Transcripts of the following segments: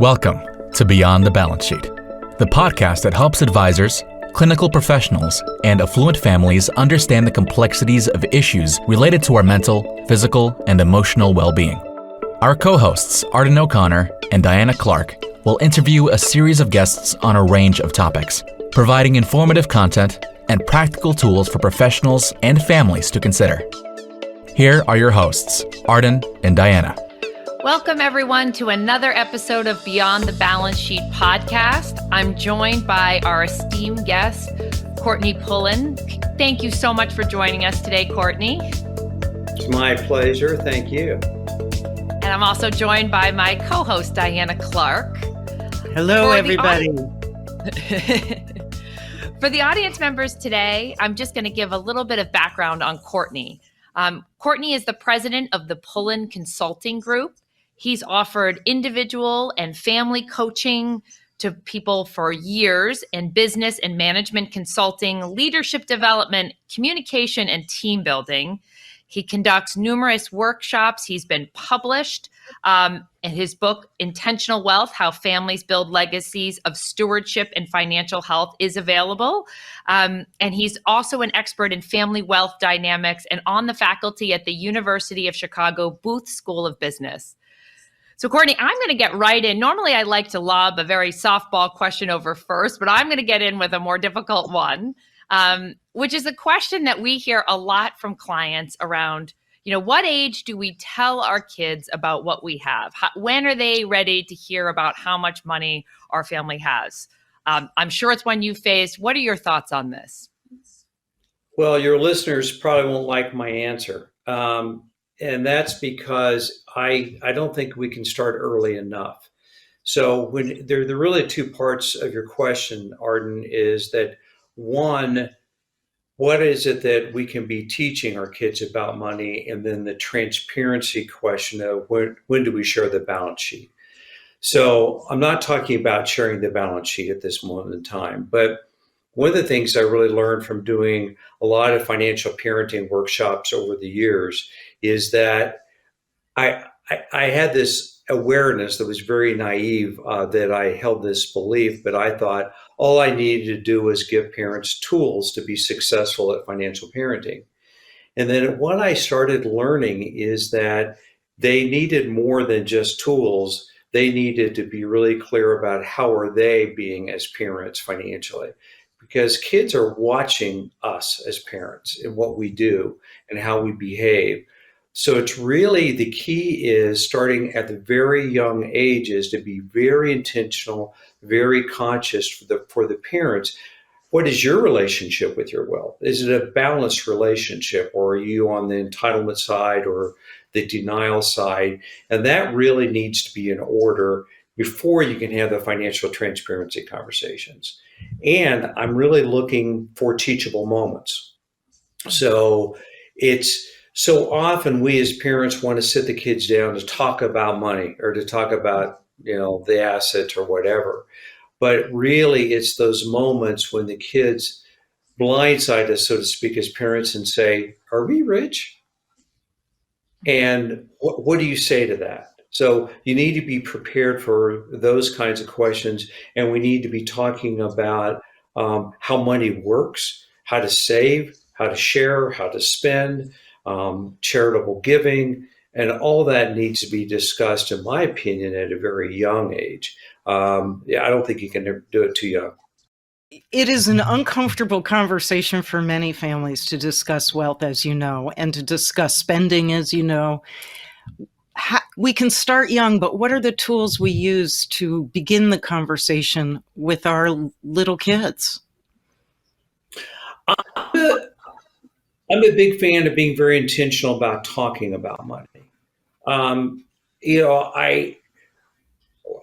Welcome to Beyond the Balance Sheet, the podcast that helps advisors, clinical professionals, and affluent families understand the complexities of issues related to our mental, physical, and emotional well-being. Our co-hosts, Arden O'Connor and Diana Clark, will interview a series of guests on a range of topics, providing informative content and practical tools for professionals and families to consider. Here are your hosts, Arden and Diana. Welcome, everyone, to another episode of Beyond the Balance Sheet podcast. I'm joined by our esteemed guest, Courtney Pullen. Thank you so much for joining us today, Courtney. It's my pleasure. Thank you. And I'm also joined by my co-host, Diana Clark. Hello, everybody. For the audience members today, I'm just going to give a little bit of background on Courtney. Courtney is the president of the Pullen Consulting Group. He's offered individual and family coaching to people for years in business and management consulting, leadership development, communication, and team building. He conducts numerous workshops. He's been published. And his book, Intentional Wealth, How Families Build Legacies of Stewardship and Financial Health, is available. And he's also an expert in family wealth dynamics and on the faculty at the University of Chicago Booth School of Business. So, Courtney, I'm going to get right in. Normally, I like to lob a very softball question over first, but I'm going to get in with a more difficult one, which is a question that we hear a lot from clients around, what age do we tell our kids about what we have? When are they ready to hear about how much money our family has? I'm sure it's one you faced. What are your thoughts on this? Well, your listeners probably won't like my answer. And that's because I don't think we can start early enough. So when there are really two parts of your question, Arden, is that one, what is it that we can be teaching our kids about money? And then the transparency question of when do we share the balance sheet? So I'm not talking about sharing the balance sheet at this moment in time, but one of the things I really learned from doing a lot of financial parenting workshops over the years is that I had this awareness that was very naive, that I held this belief, but I thought all I needed to do was give parents tools to be successful at financial parenting. And then what I started learning is that they needed more than just tools. They needed to be really clear about how are they being as parents financially. Because kids are watching us as parents and what we do and how we behave. So it's really the key is starting at the very young ages to be very intentional, very conscious for the parents. What is your relationship with your wealth? Is it a balanced relationship, or are you on the entitlement side or the denial side? And that really needs to be in order before you can have the financial transparency conversations. And I'm really looking for teachable moments. So it's so often we as parents want to sit the kids down to talk about money or to talk about, the assets or whatever. But really it's those moments when the kids blindside us, so to speak, as parents and say, are we rich? And what do you say to that? So you need to be prepared for those kinds of questions. And we need to be talking about how money works, how to save, how to share, how to spend, charitable giving, and all that needs to be discussed, in my opinion, at a very young age. I don't think you can do it too young. It is an uncomfortable conversation for many families to discuss wealth, as you know, and to discuss spending, as you know. We can start young, but what are the tools we use to begin the conversation with our little kids? I'm a big fan of being very intentional about talking about money.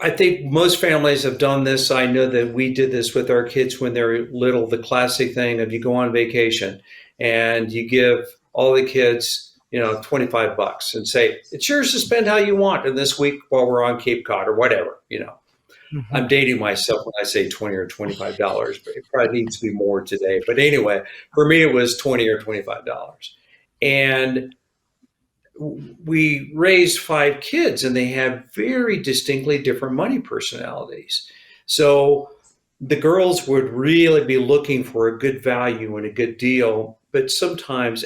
I think most families have done this. I know that we did this with our kids when they're little, the classic thing of you go on vacation and you give all the kids $25 and say, it's yours to spend how you want in this week while we're on Cape Cod or whatever, Mm-hmm. I'm dating myself when I say $20 or $25, but it probably needs to be more today. But anyway, for me, it was $20 or $25. And we raised 5 kids and they have very distinctly different money personalities. So the girls would really be looking for a good value and a good deal, but sometimes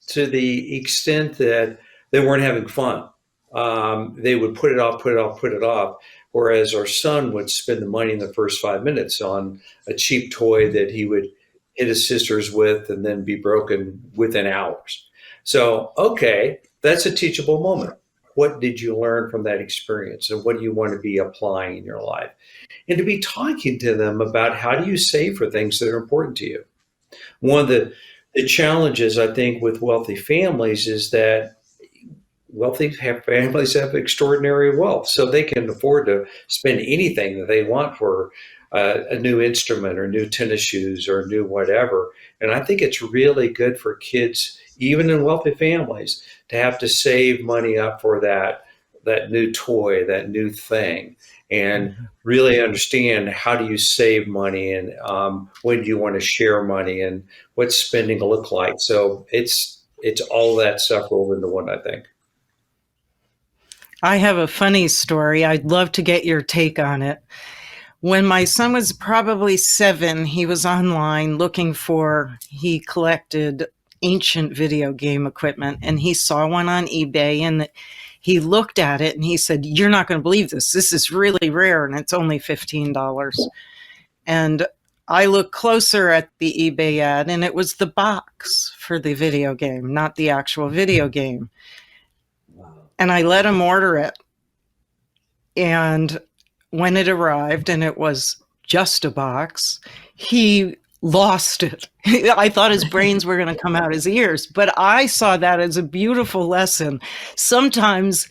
to the extent that they weren't having fun. They would put it off, put it off, put it off. Whereas our son would spend the money in the first 5 minutes on a cheap toy that he would hit his sisters with and then be broken within hours. So, okay, that's a teachable moment. What did you learn from that experience, and what do you want to be applying in your life? And to be talking to them about how do you save for things that are important to you. One of the challenges, I think, with wealthy families is that wealthy families have extraordinary wealth, so they can afford to spend anything that they want for a new instrument or new tennis shoes or new whatever. And I think it's really good for kids, even in wealthy families, to have to save money up for that new toy, that new thing, and really understand how do you save money, and when do you want to share money, and what's spending look like. So it's all that stuff rolled into one, I think. I have a funny story. I'd love to get your take on it. When my son was probably 7, he was online he collected ancient video game equipment, and he saw one on eBay, and he looked at it and he said, "You're not going to believe this. This is really rare, and it's only $15. And I looked closer at the eBay ad, and it was the box for the video game, not the actual video game. And I let him order it. And when it arrived and it was just a box, he lost it. I thought his brains were going to come out his ears, but I saw that as a beautiful lesson. Sometimes,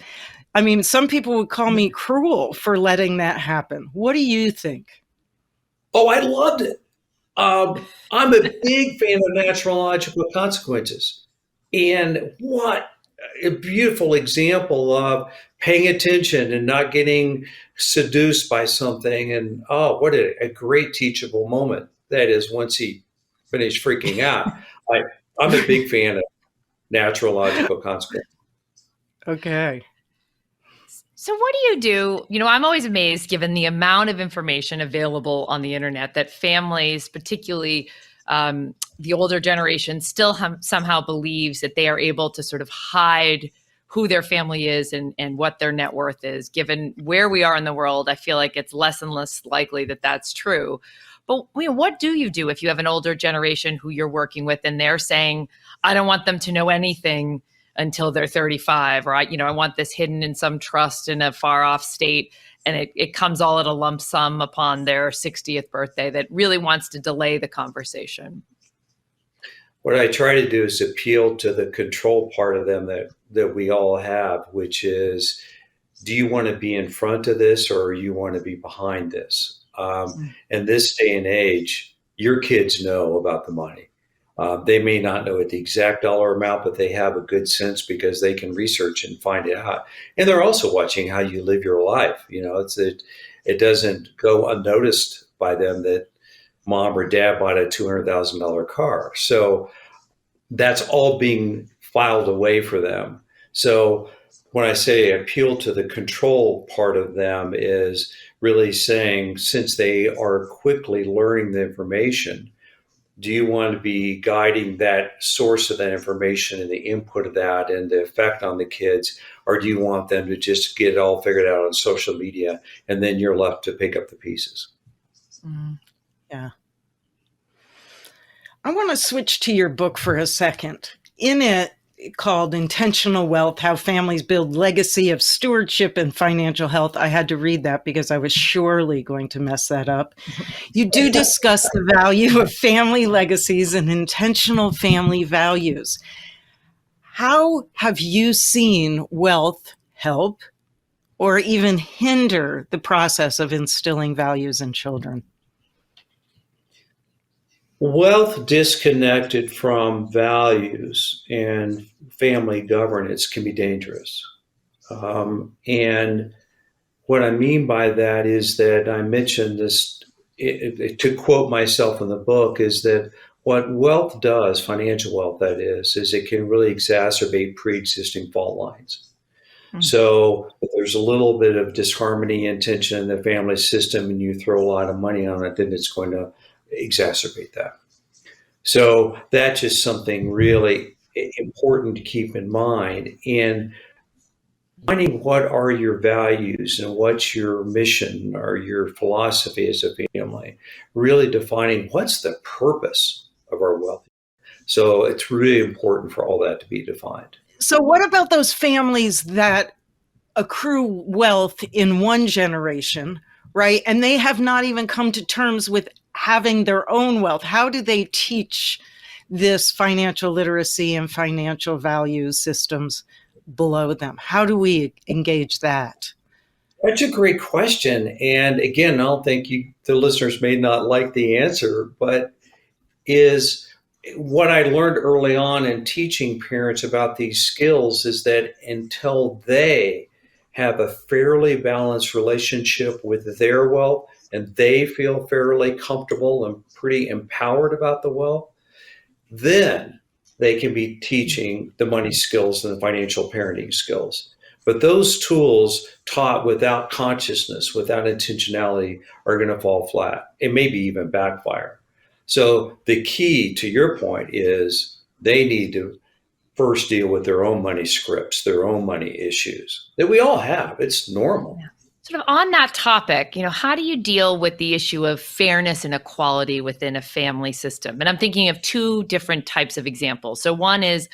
some people would call me cruel for letting that happen. What do you think? Oh, I loved it. I'm a big fan of natural logical consequences. And what a beautiful example of paying attention and not getting seduced by something. And what a great teachable moment that is once he finished freaking out. I'm a big fan of natural logical consequences. Okay. So what do you do? I'm always amazed, given the amount of information available on the internet, that families, particularly the older generation, still somehow believes that they are able to sort of hide who their family is and what their net worth is. Given where we are in the world, I feel like it's less and less likely that that's true. But what do you do if you have an older generation who you're working with and they're saying, I don't want them to know anything until they're 35, or I want this hidden in some trust in a far off state, and it comes all at a lump sum upon their 60th birthday, that really wants to delay the conversation? What I try to do is appeal to the control part of them that we all have, which is, do you want to be in front of this, or you want to be behind this? And this day and age, your kids know about the money. They may not know the exact dollar amount, but they have a good sense because they can research and find it out. And they're also watching how you live your life. It doesn't go unnoticed by them that mom or dad bought a $200,000 car. So that's all being filed away for them. So when I say appeal to the control part of them, is really saying, since they are quickly learning the information, do you want to be guiding that source of that information and the input of that and the effect on the kids? Or do you want them to just get it all figured out on social media and then you're left to pick up the pieces? Yeah. I want to switch to your book for a second. In it, called Intentional Wealth, How Families Build Legacy of Stewardship and Financial Health. I had to read that because I was surely going to mess that up. You do discuss the value of family legacies and intentional family values. How have you seen wealth help or even hinder the process of instilling values in children? Wealth disconnected from values and family governance can be dangerous. And what I mean by that is that I mentioned this, to quote myself in the book, is that what wealth does, financial wealth that is it can really exacerbate pre-existing fault lines. So if there's a little bit of disharmony and tension in the family system and you throw a lot of money on it, then it's going to exacerbate that. So that's just something really important to keep in mind. And finding what are your values and what's your mission or your philosophy as a family, really defining what's the purpose of our wealth. So it's really important for all that to be defined. So what about those families that accrue wealth in one generation, right? And they have not even come to terms with having their own wealth. How do they teach this financial literacy and financial value systems below them? How do we engage that? That's a great question. And again, I don't think the listeners may not like the answer, but is what I learned early on in teaching parents about these skills is that until they have a fairly balanced relationship with their wealth and they feel fairly comfortable and pretty empowered about the wealth, then they can be teaching the money skills and the financial parenting skills. But those tools taught without consciousness, without intentionality, are going to fall flat. It may be even backfire. So the key to your point is they need to first deal with their own money scripts, their own money issues that we all have. It's normal. Yeah. Sort of on that topic, how do you deal with the issue of fairness and equality within a family system? And I'm thinking of two different types of examples. So one is,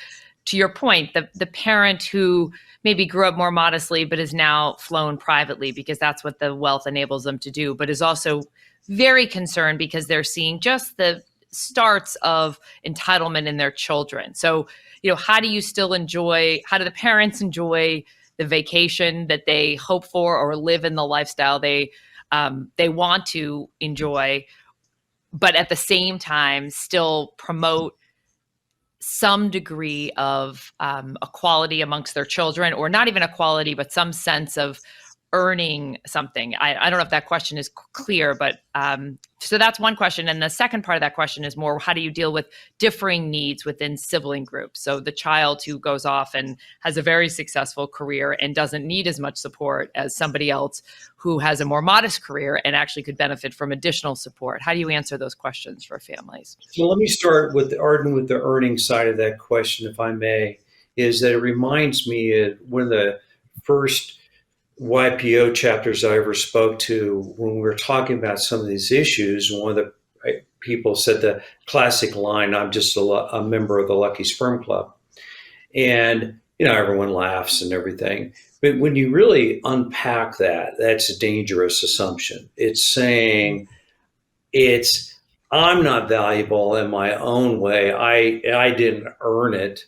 to your point, the parent who maybe grew up more modestly, but is now flown privately because that's what the wealth enables them to do, but is also very concerned because they're seeing just the starts of entitlement in their children. So, how do the parents enjoy the vacation that they hope for or live in the lifestyle they want to enjoy, but at the same time still promote some degree of equality amongst their children, or not even equality, but some sense of earning something? I don't know if that question is clear, but so that's one question. And the second part of that question is more, how do you deal with differing needs within sibling groups? So the child who goes off and has a very successful career and doesn't need as much support as somebody else who has a more modest career and actually could benefit from additional support. How do you answer those questions for families? So let me start with the earning side of that question, if I may, is that it reminds me of one of the first YPO chapters I ever spoke to when we were talking about some of these issues. One of the people said the classic line, "I'm just a member of the Lucky Sperm Club." And, everyone laughs and everything. But when you really unpack that, that's a dangerous assumption. It's saying I'm not valuable in my own way. I didn't earn it.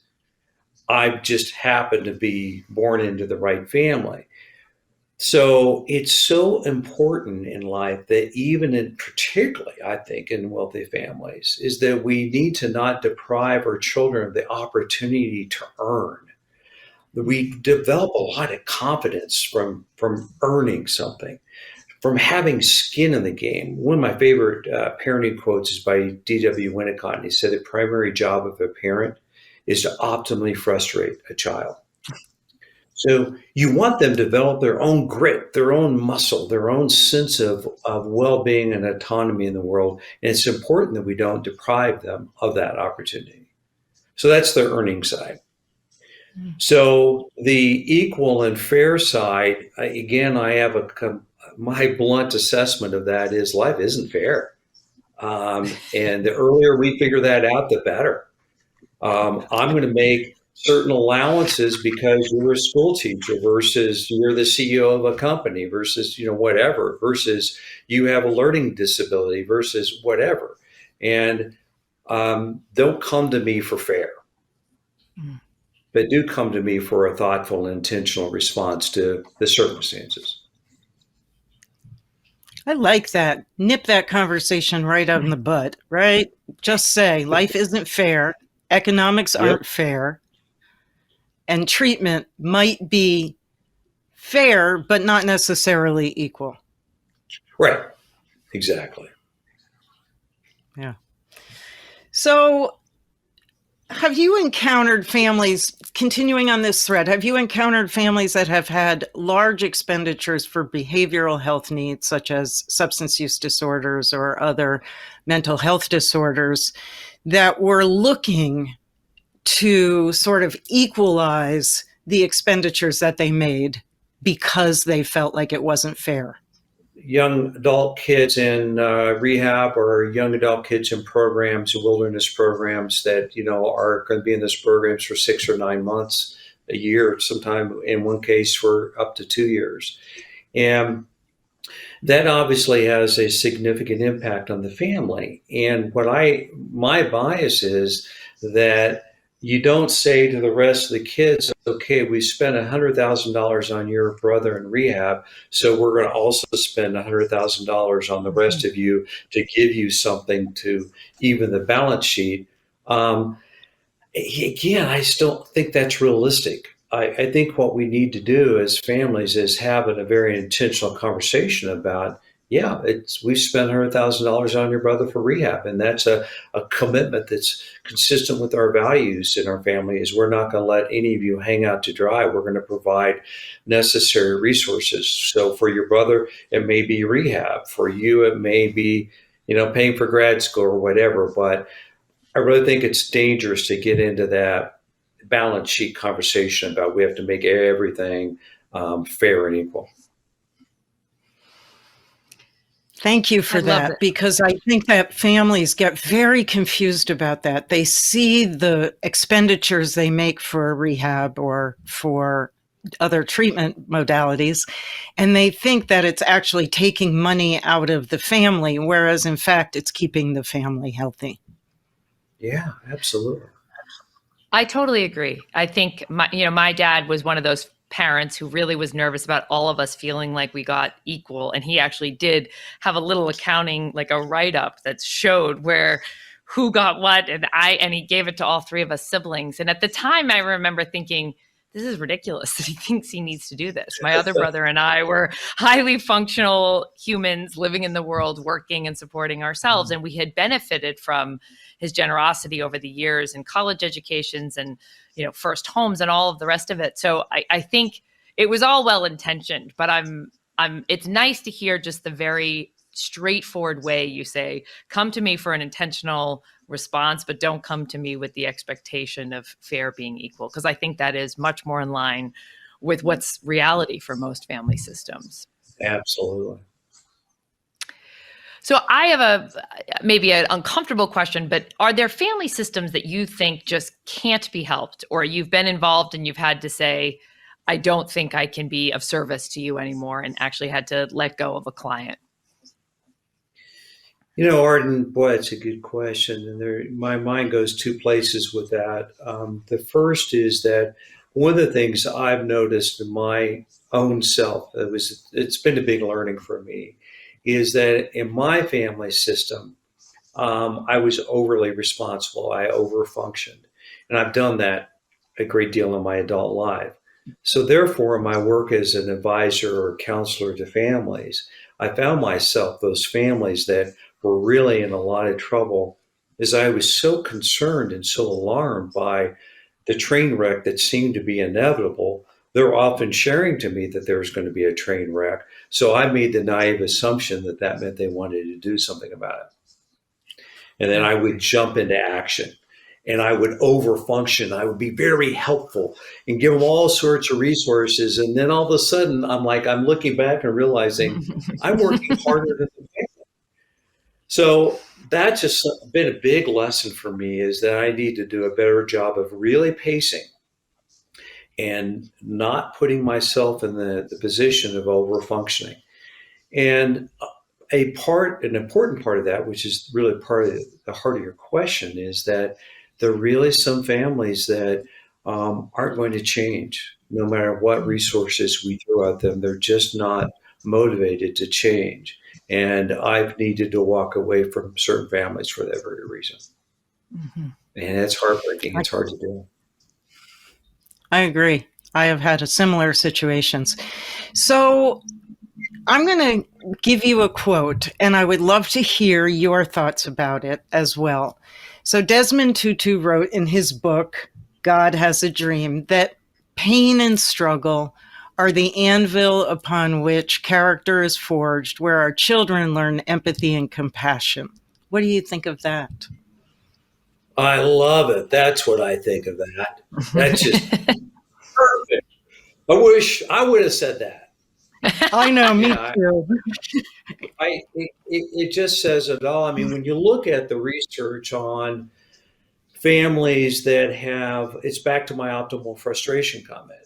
I just happened to be born into the right family. So it's so important in life that particularly, I think, in wealthy families, is that we need to not deprive our children of the opportunity to earn. We develop a lot of confidence from earning something, from having skin in the game. One of my favorite parenting quotes is by D.W. Winnicott, and he said the primary job of a parent is to optimally frustrate a child. So you want them to develop their own grit, their own muscle, their own sense of well-being and autonomy in the world. And it's important that we don't deprive them of that opportunity. So that's the earning side. So the equal and fair side, again, I have my blunt assessment of that is life isn't fair. And the earlier we figure that out, the better. I'm going to make certain allowances because you're a school teacher versus you're the CEO of a company versus, whatever, versus you have a learning disability versus whatever. And don't come to me for fair, but do come to me for a thoughtful and intentional response to the circumstances. I like that. Nip that conversation right out in the butt, right? Just say life isn't fair. Economics aren't fair. And treatment might be fair, but not necessarily equal. Right. Exactly. Yeah. So have you encountered families, continuing on this thread, have you encountered families that have had large expenditures for behavioral health needs, such as substance use disorders or other mental health disorders, that were looking to sort of equalize the expenditures that they made because they felt like it wasn't fair? Young adult kids in rehab or young adult kids in programs, wilderness programs that, are going to be in those programs for 6 or 9 months, a year, sometime in one case for up to 2 years. And that obviously has a significant impact on the family. And my bias is that you don't say to the rest of the kids, okay, we spent $100,000 on your brother in rehab, so we're going to also spend $100,000 on the rest of you to give you something to even the balance sheet. Again, I still think that's realistic. I think what we need to do as families is have a very intentional conversation about, we've spent $100,000 on your brother for rehab, and that's a commitment that's consistent with our values in our family. Is we're not going to let any of you hang out to dry. We're going to provide necessary resources. So for your brother, it may be rehab. For you, it may be paying for grad school or whatever. But I really think it's dangerous to get into that balance sheet conversation about we have to make everything fair and equal. Thank you for that, because I think that families get very confused about that. They see the expenditures they make for rehab or for other treatment modalities, and they think that it's actually taking money out of the family, whereas in fact, it's keeping the family healthy. Yeah, absolutely. I totally agree. I think my dad was one of those parents who really was nervous about all of us feeling like we got equal. And he actually did have a little accounting, like a write-up that showed who got what. And he gave it to all 3 of us siblings. And at the time I remember thinking, this is ridiculous that he thinks he needs to do this. My other brother and I were highly functional humans living in the world, working and supporting ourselves. And we had benefited from his generosity over the years and college educations and, first homes and all of the rest of it. So I think it was all well-intentioned, but it's nice to hear just the very straightforward way you say, come to me for an intentional response, but don't come to me with the expectation of fair being equal. Because I think that is much more in line with what's reality for most family systems. Absolutely. So I have maybe an uncomfortable question, but are there family systems that you think just can't be helped, or you've been involved and you've had to say, I don't think I can be of service to you anymore, and actually had to let go of a client? Arden, boy, it's a good question. And my mind goes 2 places with that. The first is that one of the things I've noticed in my own self, it's been a big learning for me, is that in my family system, I was overly responsible. I overfunctioned. And I've done that a great deal in my adult life. So therefore, my work as an advisor or counselor to families, I found myself, those families that were really in a lot of trouble, as I was so concerned and so alarmed by the train wreck that seemed to be inevitable. They're often sharing to me that there was going to be a train wreck. So I made the naive assumption that meant they wanted to do something about it. And then I would jump into action and I would overfunction. I would be very helpful and give them all sorts of resources. And then all of a sudden I'm looking back and realizing I'm working harder than the family. So that's just been a big lesson for me, is that I need to do a better job of really pacing and not putting myself in the position of over-functioning. And an important part of that, which is really part of the heart of your question, is that there are really some families that aren't going to change no matter what resources we throw at them. They're just not motivated to change. And I've needed to walk away from certain families for that very reason. Mm-hmm. And it's heartbreaking. It's hard to do. I agree. I have had similar situations. So I'm going to give you a quote, and I would love to hear your thoughts about it as well. So Desmond Tutu wrote in his book, God Has a Dream, that pain and struggle are the anvil upon which character is forged, where our children learn empathy and compassion. What do you think of that? I love it. That's what I think of that. That's just perfect. I wish I would have said that. I know, me Yeah, too. it just says it all. I mean, when you look at the research on families that have, it's back to my optimal frustration comment,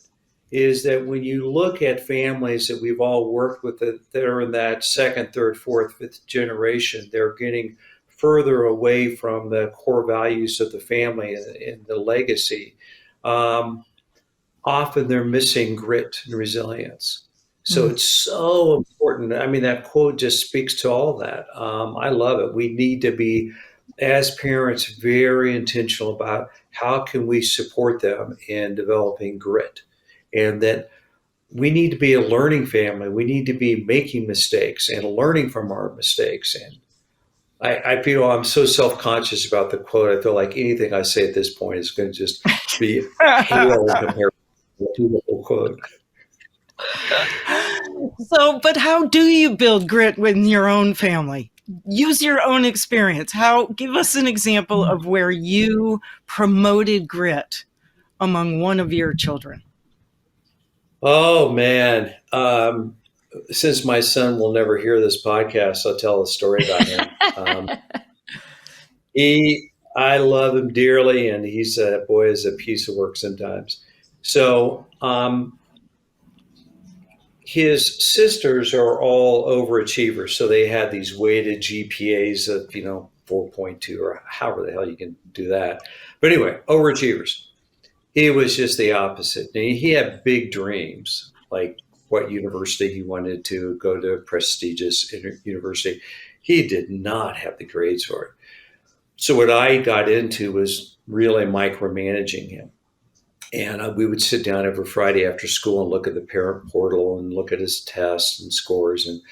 is that when you look at families that we've all worked with that are in that second, third, fourth, fifth generation, they're getting further away from the core values of the family and the legacy. Often they're missing grit and resilience. So it's so important. I mean, that quote just speaks to all that. I love it. We need to be, as parents, very intentional about how can we support them in developing grit, and that we need to be a learning family. We need to be making mistakes and learning from our mistakes. And I feel I'm so self-conscious about the quote. I feel like anything I say at this point is going to just be halo compared to the whole quote. So, but how do you build grit within your own family? Use your own experience. Give us an example of where you promoted grit among one of your children. Oh man. Since my son will never hear this podcast, I'll tell a story about him. I love him dearly, and he's a piece of work sometimes. So, his sisters are all overachievers. So they had these weighted GPAs of, 4.2 or however the hell you can do that. But anyway, overachievers. He was just the opposite. And he had big dreams, like what university he wanted to go to, a prestigious university. He did not have the grades for it. So what I got into was really micromanaging him. And we would sit down every Friday after school and look at the parent portal and look at his tests and scores. And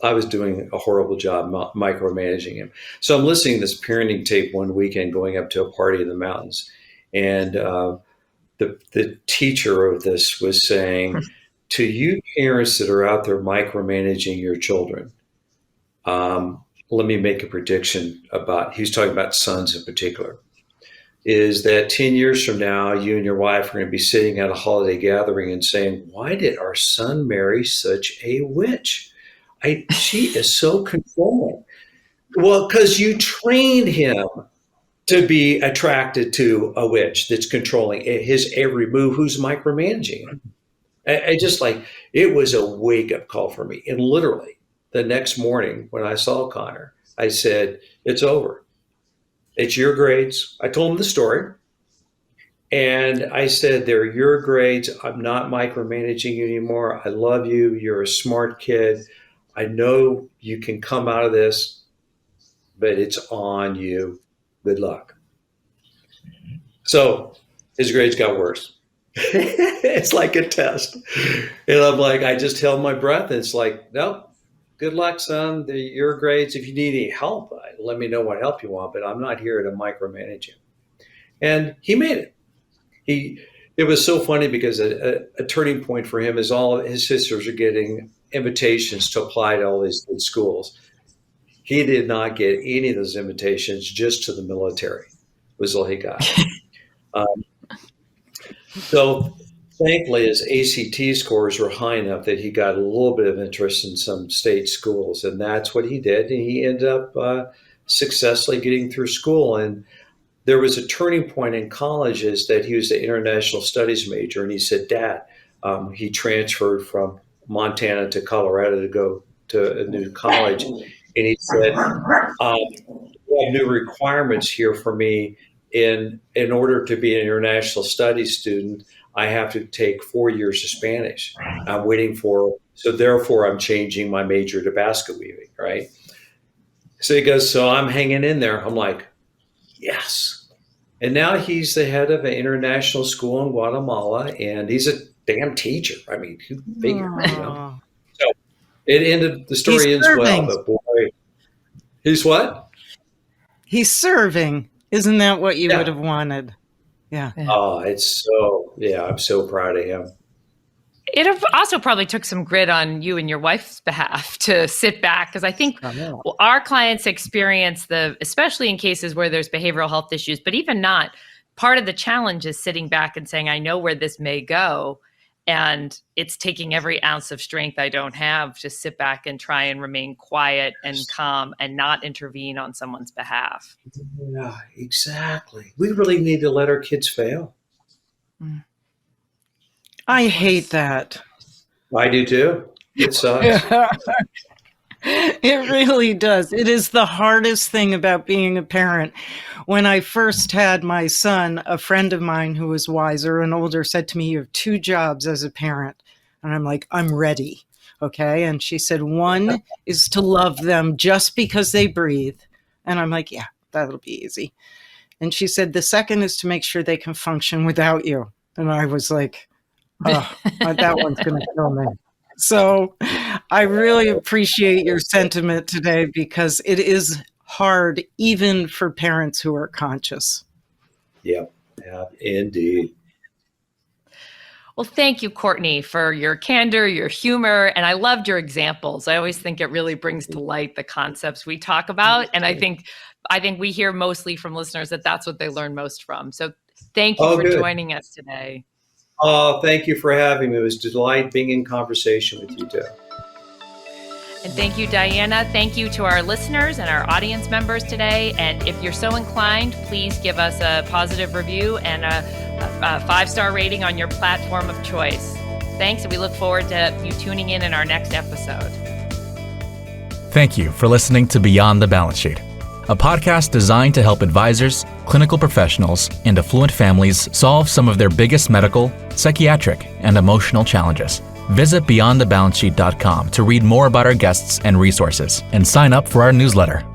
I was doing a horrible job micromanaging him. So I'm listening to this parenting tape one weekend going up to a party in the mountains. And the teacher of this was saying, to you parents that are out there micromanaging your children, let me make a prediction he was talking about sons in particular, is that 10 years from now, you and your wife are going to be sitting at a holiday gathering and saying, why did our son marry such a witch? She is so controlling. Well, because you trained him to be attracted to a witch that's controlling his every move, who's micromanaging him. It was a wake-up call for me. And literally, the next morning when I saw Connor, I said, it's over. It's your grades. I told him the story. And I said, they're your grades. I'm not micromanaging you anymore. I love you. You're a smart kid. I know you can come out of this, but it's on you. Good luck. So his grades got worse. It's like a test. And I'm like, I just held my breath. And it's like, nope. Good luck, son. Your grades. If you need any help, let me know what help you want, but I'm not here to micromanage you. And he made it. It was so funny because a turning point for him is all his sisters are getting invitations to apply to all these good schools. He did not get any of those invitations, just to the military was all he got. So thankfully, his ACT scores were high enough that he got a little bit of interest in some state schools, and that's what he did. And he ended up successfully getting through school. And there was a turning point in college is that he was the international studies major, and he said, Dad, he transferred from Montana to Colorado to go to a new college. And he said, we have new requirements here for me. In order to be an international studies student, I have to take 4 years of Spanish. I'm waiting so therefore I'm changing my major to basket weaving, right? So he goes, so I'm hanging in there. I'm like, yes. And now he's the head of an international school in Guatemala, and he's a damn teacher. I mean, who figured, So the story ends well, but boy, he's what? He's serving. Isn't that what you Yeah. would have wanted? Yeah. Oh, I'm so proud of him. It also probably took some grit on you and your wife's behalf to sit back, because I think our clients experience especially in cases where there's behavioral health issues, but even not, part of the challenge is sitting back and saying, I know where this may go. And it's taking every ounce of strength I don't have to sit back and try and remain quiet and calm and not intervene on someone's behalf. Yeah, exactly. We really need to let our kids fail. I hate that. I do too. It sucks. It really does. It is the hardest thing about being a parent. When I first had my son, a friend of mine who was wiser and older said to me, you have 2 jobs as a parent. And I'm like, I'm ready. Okay. And she said, one is to love them just because they breathe. And I'm like, yeah, that'll be easy. And she said, the second is to make sure they can function without you. And I was like, oh, that one's going to kill me. So I really appreciate your sentiment today, because it is hard even for parents who are conscious. Yeah, indeed. Well, thank you, Courtney, for your candor, your humor, and I loved your examples. I always think it really brings to light the concepts we talk about, and I think we hear mostly from listeners that that's what they learn most from. So thank you for joining us today. Oh, thank you for having me. It was a delight being in conversation with you too. And thank you, Diana. Thank you to our listeners and our audience members today. And if you're so inclined, please give us a positive review and a 5-star rating on your platform of choice. Thanks, and we look forward to you tuning in our next episode. Thank you for listening to Beyond the Balance Sheet, a podcast designed to help advisors, clinical professionals, and affluent families solve some of their biggest medical, psychiatric, and emotional challenges. Visit beyondthebalancesheet.com to read more about our guests and resources, and sign up for our newsletter.